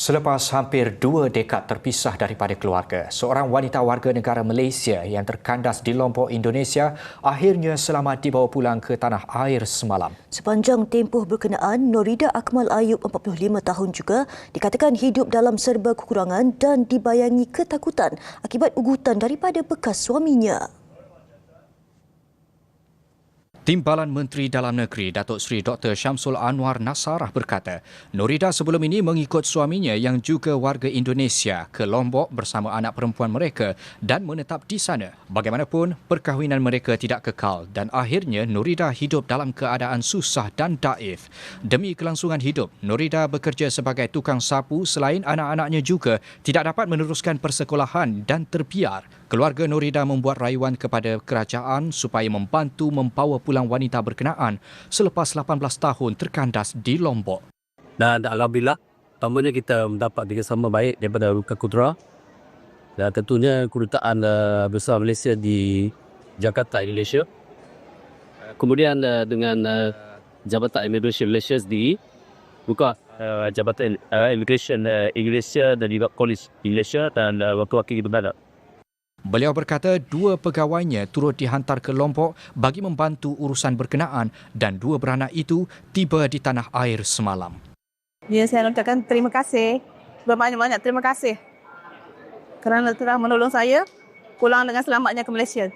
Selepas hampir 2 dekad terpisah daripada keluarga, seorang wanita warga negara Malaysia yang terkandas di Lombok, Indonesia akhirnya selamat dibawa pulang ke tanah air semalam. Sepanjang tempoh berkenaan, Norida Akmal Ayub, 45 tahun juga, dikatakan hidup dalam serba kekurangan dan dibayangi ketakutan akibat ugutan daripada bekas suaminya. Timbalan Menteri Dalam Negeri Datuk Seri Dr. Syamsul Anwar Nasarah berkata, Norida sebelum ini mengikut suaminya yang juga warga Indonesia ke Lombok bersama anak perempuan mereka dan menetap di sana. Bagaimanapun, perkahwinan mereka tidak kekal dan akhirnya Norida hidup dalam keadaan susah dan daif. Demi kelangsungan hidup, Norida bekerja sebagai tukang sapu selain anak-anaknya juga tidak dapat meneruskan persekolahan dan terbiar. Keluarga Norida membuat rayuan kepada kerajaan supaya membantu membawa pulang wanita berkenaan selepas 18 tahun terkandas di Lombok. Dan alhamdulillah, pertamanya kita mendapat kerjasama baik daripada Ruka Kudra dan tentunya Kedutaan Besar Malaysia di Jakarta, Indonesia. Kemudian dengan Jabatan Immigration Malaysia di buka Jabatan Immigration Indonesia dan juga Polis Indonesia dan wakil-wakil berada. Beliau berkata 2 pegawainya turut dihantar ke Lombok bagi membantu urusan berkenaan dan 2 beranak itu tiba di tanah air semalam. Ya, saya ucapkan terima kasih, berbanyak-banyak terima kasih kerana telah menolong saya pulang dengan selamatnya ke Malaysia.